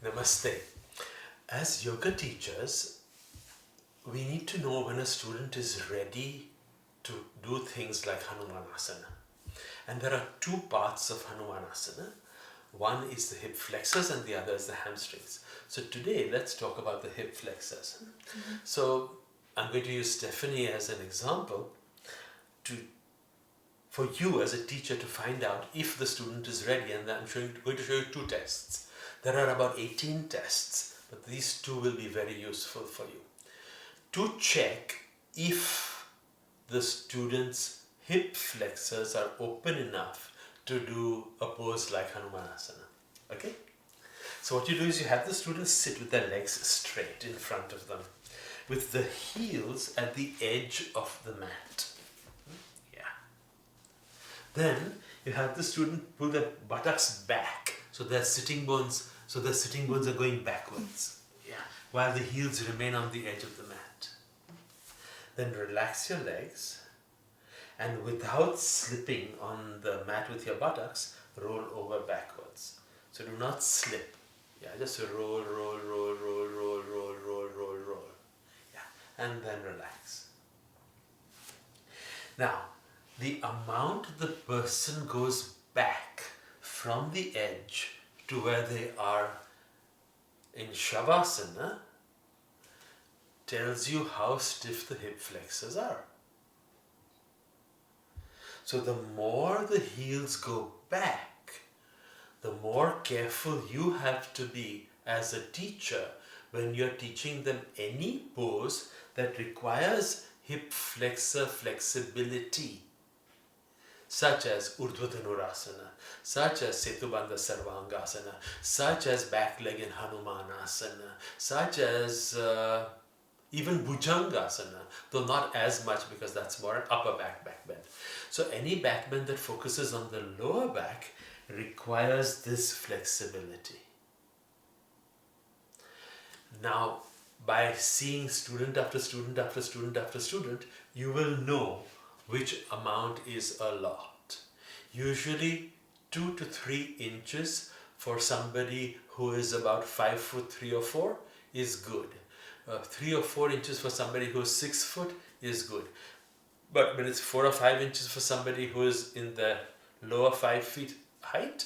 Namaste. As yoga teachers, we need to know when a student is ready to do things like Hanumanasana. And there are two parts of Hanumanasana. One is the hip flexors and the other is the hamstrings. So today, let's talk about the hip flexors. So I'm going to use Stephanie as an example for you as a teacher to find out if the student is ready, and I'm going to show you two tests. There are about 18 tests, but these two will be very useful for you. To check if the student's hip flexors are open enough to do a pose like Hanumanasana. Okay? So what you do is you have the students sit with their legs straight in front of them, with the heels at the edge of the mat. Then you have the student pull their buttocks back, so their sitting bones are going backwards. While the heels remain on the edge of the mat. Then relax your legs, and without slipping on the mat with your buttocks, roll over backwards. So do not slip. Just roll, roll, roll, roll, roll, roll, roll, roll, roll. And then relax. Now, the amount the person goes back from the edge to where they are in Shavasana tells you how stiff the hip flexors are. So the more the heels go back, the more careful you have to be as a teacher when you're teaching them any pose that requires hip flexor flexibility, such as Urdhva Dhanurasana, such as Setu, Bandha, Sarvangasana, such as back leg in Hanumanasana, such as even Bhujangasana, though not as much because that's more an upper back bend. So any back bend that focuses on the lower back requires this flexibility. Now, by seeing student after student after student after student, you will know which amount is a lot. Usually 2 to 3 inches for somebody who is about 5 foot 3 or 4 is good. 3 or 4 inches for somebody who is 6 foot is good. But when it's 4 or 5 inches for somebody who is in the lower 5 feet height,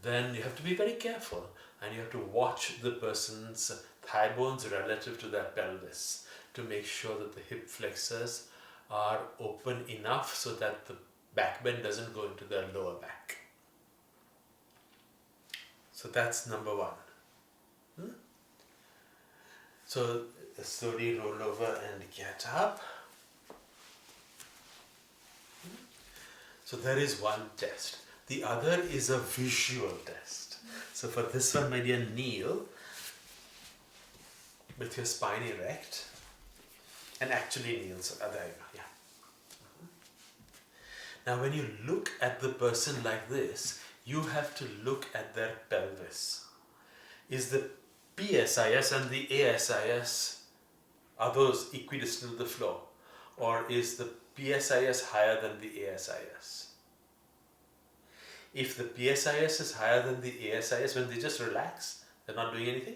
then you have to be very careful and you have to watch the person's thigh bones relative to their pelvis to make sure that the hip flexors are open enough so that the back bend doesn't go into their lower back. So that's number one. So slowly roll over and get up. So there is one test. The other is a visual test. So for this one, my dear, kneel with your spine erect. And actually kneel. So there you go. Now when you look at the person like this, you have to look at their pelvis. Is the PSIS and the ASIS, are those equidistant to the floor? Or is the PSIS higher than the ASIS? If the PSIS is higher than the ASIS, when they just relax, they're not doing anything,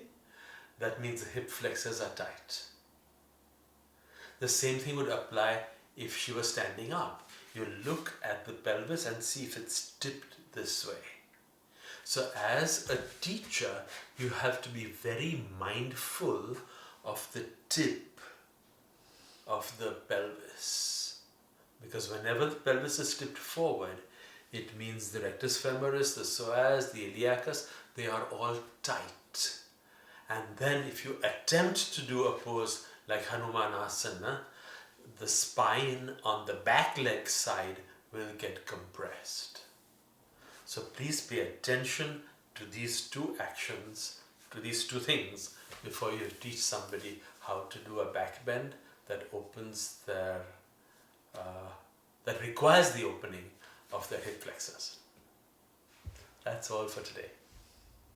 that means the hip flexors are tight. The same thing would apply if she was standing up. You look at the pelvis and see if it's tipped this way. So as a teacher, you have to be very mindful of the tip of the pelvis. Because whenever the pelvis is tipped forward, it means the rectus femoris, the psoas, the iliacus, they are all tight. And then if you attempt to do a pose like Hanumanasana, the spine on the back leg side will get compressed. So please pay attention to these two actions, to these two things, before you teach somebody how to do a back bend that opens their, that requires the opening of their hip flexors. That's all for today.